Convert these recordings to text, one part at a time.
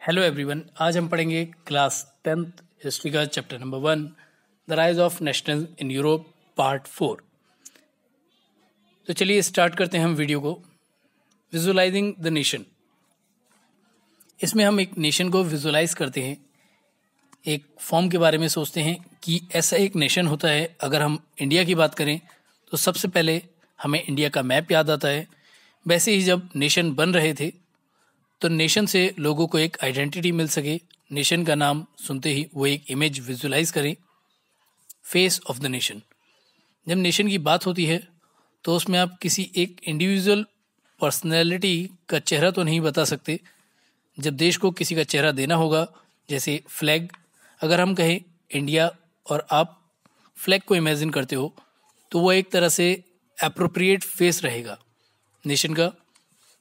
Hello everyone. आज हम पढ़ेंगे क्लास 10th हिस्ट्री का chapter number 1 the rise of national in Europe part 4। तो चलिए स्टार्ट करते हैं हम वीडियो को। Visualising the nation. इसमें हम एक नेशन को विजुअलाइज करते हैं, एक फॉर्म के बारे में सोचते हैं कि ऐसा एक नेशन होता है। अगर हम इंडिया की बात करें तो सबसे पहले हमें इंडिया का मैप याद आता है। वैसे ही जब नेशन बन रहे थे तो नेशन से लोगों को एक आइडेंटिटी मिल सके, नेशन का नाम सुनते ही वो एक इमेज विजुलाइज करें, फेस ऑफ द नेशन। जब नेशन की बात होती है तो उसमें आप किसी एक इंडिविजुअल पर्सनैलिटी का चेहरा तो नहीं बता सकते। जब देश को किसी का चेहरा देना होगा, जैसे फ्लैग, अगर हम कहें इंडिया और आप फ्लैग को इमेजिन करते हो तो वो एक तरह से एप्रोप्रिएट फेस रहेगा नेशन का।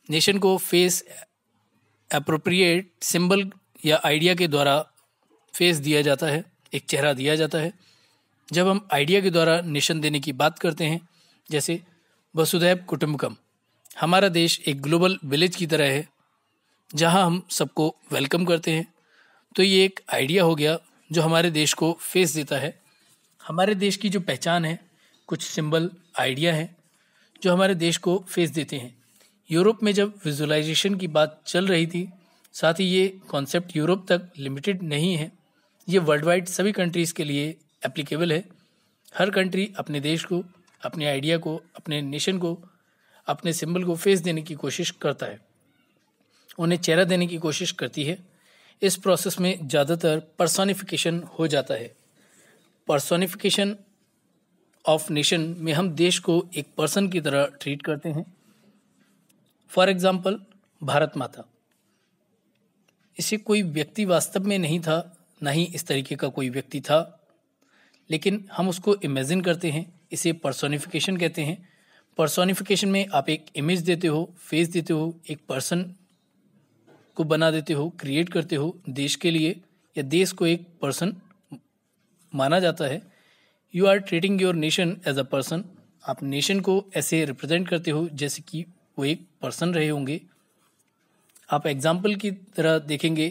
नेशन को फेस एप्रोप्रिएट सिंबल या आइडिया के द्वारा फेस दिया जाता है, एक चेहरा दिया जाता है। जब हम आइडिया के द्वारा नेशन देने की बात करते हैं, जैसे वसुधैव कुटुंबकम, हमारा देश एक ग्लोबल विलेज की तरह है जहां हम सबको वेलकम करते हैं, तो ये एक आइडिया हो गया जो हमारे देश को फेस देता है। हमारे देश की जो पहचान है, कुछ सिंबल आइडिया है जो हमारे देश को फेस देते हैं। यूरोप में जब विजुअलाइजेशन की बात चल रही थी, साथ ही ये कॉन्सेप्ट यूरोप तक लिमिटेड नहीं है, ये वर्ल्ड वाइड सभी कंट्रीज़ के लिए एप्लीकेबल है। हर कंट्री अपने देश को, अपने आइडिया को, अपने नेशन को, अपने सिंबल को फेस देने की कोशिश करता है, उन्हें चेहरा देने की कोशिश करती है। इस प्रोसेस में ज़्यादातर पर्सोनिफिकेशन हो जाता है। पर्सोनिफिकेशन ऑफ नेशन में हम देश को एक पर्सन की तरह ट्रीट करते हैं। फॉर एग्जाम्पल, भारत माता, इसे कोई व्यक्ति वास्तव में नहीं था, ना ही इस तरीके का कोई व्यक्ति था, लेकिन हम उसको इमेजिन करते हैं, इसे पर्सोनिफिकेशन कहते हैं। पर्सोनिफिकेशन में आप एक इमेज देते हो, फेस देते हो, एक पर्सन को बना देते हो, क्रिएट करते हो देश के लिए, या देश को एक पर्सन माना जाता है। You are treating your nation as a person. आप नेशन को ऐसे रिप्रेजेंट करते हो जैसे कि वो एक पर्सन रहे होंगे। आप एग्जाम्पल की तरह देखेंगे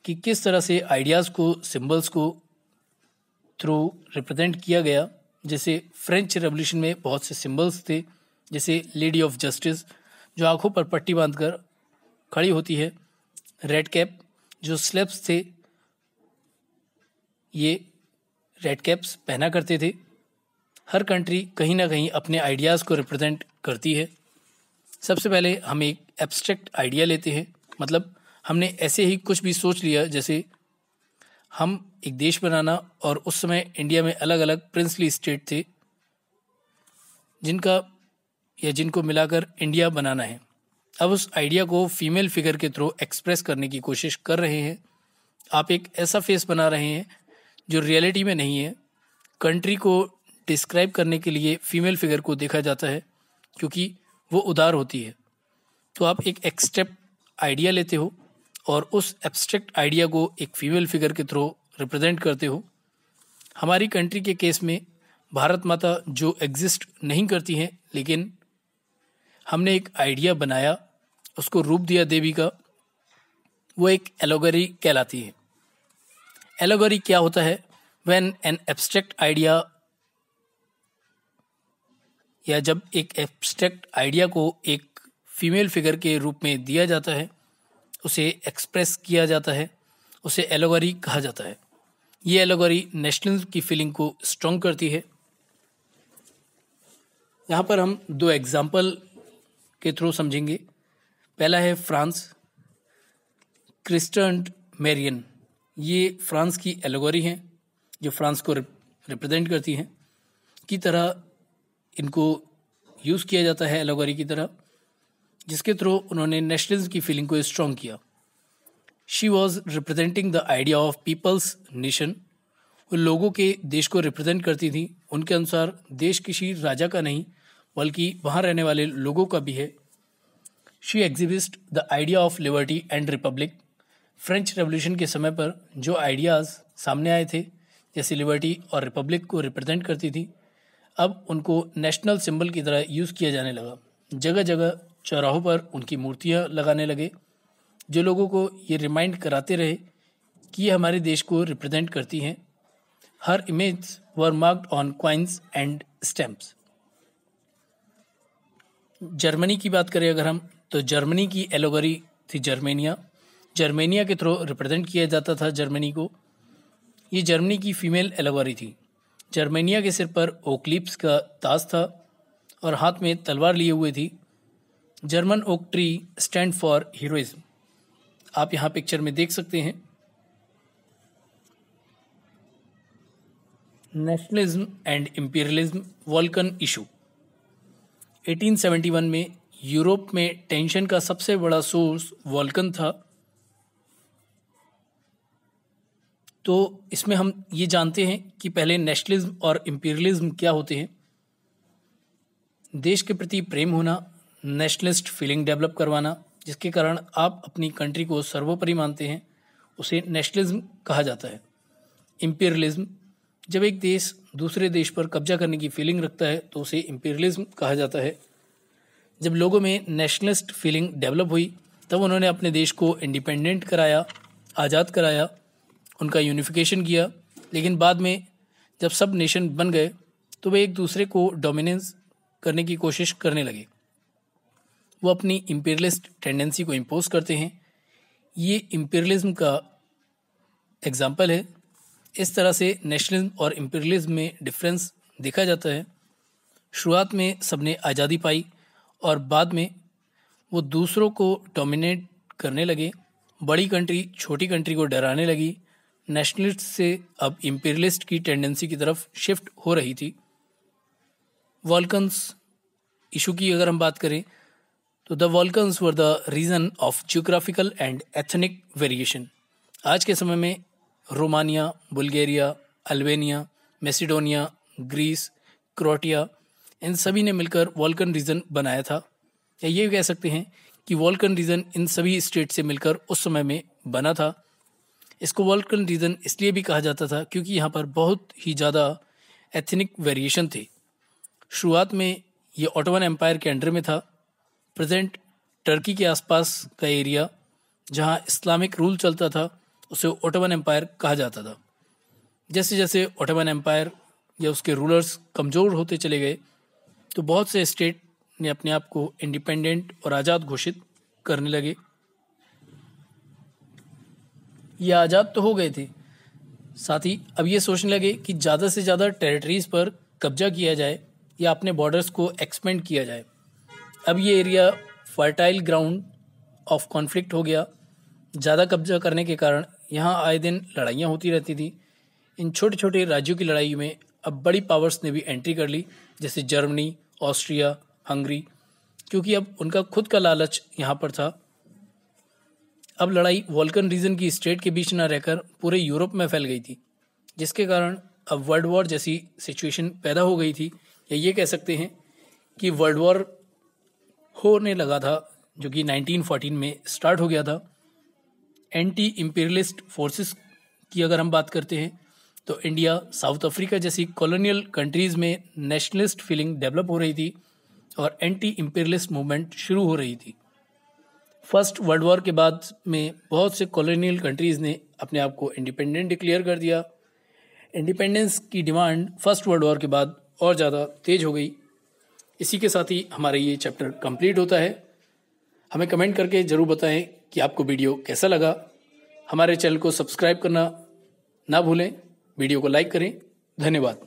कि किस तरह से आइडियाज़ को, सिंबल्स को थ्रू रिप्रेजेंट किया गया। जैसे फ्रेंच रेवोल्यूशन में बहुत से सिंबल्स थे, जैसे लेडी ऑफ जस्टिस जो आंखों पर पट्टी बांधकर खड़ी होती है, रेड कैप जो स्लेब्स थे, ये रेड कैप्स पहना करते थे। हर कंट्री कहीं ना कहीं अपने आइडियाज़ को रिप्रेजेंट करती है। सबसे पहले हम एक एब्स्ट्रैक्ट आइडिया लेते हैं, मतलब हमने ऐसे ही कुछ भी सोच लिया, जैसे हम एक देश बनाना, और उस समय इंडिया में अलग अलग प्रिंसली स्टेट थे जिनको मिलाकर इंडिया बनाना है। अब उस आइडिया को फीमेल फिगर के थ्रू एक्सप्रेस करने की कोशिश कर रहे हैं। आप एक ऐसा फेस बना रहे हैं जो रियलिटी में नहीं है। कंट्री को डिस्क्राइब करने के लिए फीमेल फिगर को देखा जाता है क्योंकि वो उदार होती है। तो आप एक एक्सट्रैक्ट आइडिया लेते हो और उस एब्स्ट्रैक्ट आइडिया को एक फीमेल फिगर के थ्रू रिप्रेजेंट करते हो। हमारी कंट्री के केस में भारत माता जो एग्जिस्ट नहीं करती हैं, लेकिन हमने एक आइडिया बनाया, उसको रूप दिया देवी का, वो एक एलोगरी कहलाती है। एलोगरी क्या होता है? व्हेन एन एब्स्ट्रैक्ट आइडिया, या जब एक एब्स्ट्रैक्ट आइडिया को एक फीमेल फिगर के रूप में दिया जाता है, उसे एक्सप्रेस किया जाता है, उसे एलोगरी कहा जाता है। ये एलोगरी नेशनल की फीलिंग को स्ट्रॉन्ग करती है। यहाँ पर हम दो एग्जाम्पल के थ्रू समझेंगे। पहला है फ्रांस, क्रिस्टन मेरियन, ये फ्रांस की एलोगरी हैं जो फ्रांस को रिप्रेजेंट करती हैं। की तरह इनको यूज़ किया जाता है एलोगरी की तरह, जिसके थ्रू उन्होंने नेशनलिज्म की फीलिंग को स्ट्रॉन्ग किया। She was representing the idea of people's nation. वो लोगों के देश को रिप्रेजेंट करती थी। उनके अनुसार देश किसी राजा का नहीं बल्कि वहाँ रहने वाले लोगों का भी है। She exhibit the idea of liberty and Republic. French revolution के समय पर जो आइडियाज़ सामने आए थे, जैसे लिबर्टी और रिपब्लिक को रिप्रेजेंट करती थी, अब उनको नेशनल सिंबल की तरह यूज़ किया जाने लगा। जगह जगह चौराहों पर उनकी मूर्तियाँ लगाने लगे, जो लोगों को ये रिमाइंड कराते रहे कि ये हमारे देश को रिप्रेजेंट करती हैं। Her image were marked on coins and stamps. Germany की बात करें अगर हम, तो जर्मनी की एलोगरी थी जर्मेनिया। जर्मेनिया के थ्रू रिप्रेजेंट किया जाता था जर्मनी को। ये जर्मनी की फीमेल एलोगरी थी। जर्मेनिया के सिर पर ओकलिप्स का ताज था और हाथ में तलवार लिए हुए थी। German oak tree stand for heroism. आप यहाँ पिक्चर में देख सकते हैं। Nationalism and imperialism Balkan issue. 1871 में यूरोप में टेंशन का सबसे बड़ा सोर्स वॉल्कन था। तो इसमें हम ये जानते हैं कि पहले नेशनलिज्म और इंपीरियलिज्म क्या होते हैं। देश के प्रति प्रेम होना, नेशनलिस्ट फीलिंग डेवलप करवाना, जिसके कारण आप अपनी कंट्री को सर्वोपरि मानते हैं, उसे नेशनलिज्म कहा जाता है। इंपीरियलिज्म, जब एक देश दूसरे देश पर कब्जा करने की फीलिंग रखता है तो उसे इंपीरियलिज्म कहा जाता है। जब लोगों में नेशनलिस्ट फीलिंग डेवलप हुई तब उन्होंने अपने देश को इंडिपेंडेंट कराया, आज़ाद कराया, उनका यूनिफिकेशन किया। लेकिन बाद में जब सब नेशन बन गए तो वे एक दूसरे को डोमिनेंस करने की कोशिश करने लगे। वो अपनी इंपीरियलिस्ट टेंडेंसी को इम्पोज करते हैं। ये इंपीरियलिज्म का एग्जाम्पल है। इस तरह से नेशनलिज्म और इंपीरियलिज्म में डिफरेंस देखा जाता है। शुरुआत में सबने आज़ादी पाई और बाद में वो दूसरों को डोमिनेट करने लगे। बड़ी कंट्री छोटी कंट्री को डराने लगी। नेशनलिस्ट से अब इंपीरियलिस्ट की टेंडेंसी की तरफ शिफ्ट हो रही थी। वॉल्कन्स इशू की अगर हम बात करें तो the Balkans were the region of geographical and ethnic variation. आज के समय में Romania, Bulgaria, Albania, Macedonia, Greece, Croatia, इन सभी ने मिलकर वॉल्कन रीजन बनाया था। या ये कह सकते हैं कि वॉल्कन रीजन इन सभी स्टेट से मिलकर उस समय में बना था। इसको वॉल्कन रीजन इसलिए भी कहा जाता था क्योंकि यहाँ पर बहुत ही ज़्यादा एथनिक वेरिएशन थे। शुरुआत में ये ऑटोमन एम्पायर के अंडर में था। प्रेजेंट टर्की के आसपास का एरिया जहाँ इस्लामिक रूल चलता था उसे ऑटोमन एम्पायर कहा जाता था। जैसे जैसे ऑटोमन एम्पायर या उसके रूलर्स कमज़ोर होते चले गए तो बहुत से स्टेट ने अपने आप को इंडिपेंडेंट और आज़ाद घोषित करने लगे। ये आज़ाद तो हो गए थे, साथ ही अब ये सोचने लगे कि ज़्यादा से ज़्यादा टेरिटरीज पर कब्जा किया जाए या अपने बॉर्डर्स को एक्सपेंड किया जाए। अब ये area fertile ground of conflict हो गया। ज़्यादा कब्जा करने के कारण यहाँ आए दिन लड़ाइयाँ होती रहती थी। इन छोटे छोटे राज्यों की लड़ाई में अब बड़ी पावर्स ने भी एंट्री कर ली, जैसे जर्मनी, ऑस्ट्रिया, हंगरी, क्योंकि अब उनका खुद का लालच यहाँ पर था। अब लड़ाई वॉल्कन रीजन की स्टेट के बीच न रहकर पूरे यूरोप में फैल गई थी, जिसके कारण अब वर्ल्ड वॉर जैसी सिचुएशन पैदा हो गई थी। या ये कह सकते हैं कि वर्ल्ड वॉर होने लगा था, जो कि 1914 में स्टार्ट हो गया था। एंटी इंपीरियलिस्ट फोर्सेस की अगर हम बात करते हैं तो इंडिया, साउथ अफ्रीका जैसी कॉलोनियल कंट्रीज़ में नेशनलिस्ट फीलिंग डेवलप हो रही थी और एंटी इंपीरियलिस्ट मूवमेंट शुरू हो रही थी। फर्स्ट वर्ल्ड वॉर के बाद में बहुत से कॉलोनियल कंट्रीज़ ने अपने आप को इंडिपेंडेंट डिक्लेयर कर दिया। इंडिपेंडेंस की डिमांड फर्स्ट वर्ल्ड वॉर के बाद और ज़्यादा तेज हो गई। इसी के साथ ही हमारा ये चैप्टर कंप्लीट होता है। हमें कमेंट करके ज़रूर बताएं कि आपको वीडियो कैसा लगा। हमारे चैनल को सब्सक्राइब करना ना भूलें। वीडियो को लाइक करें। धन्यवाद।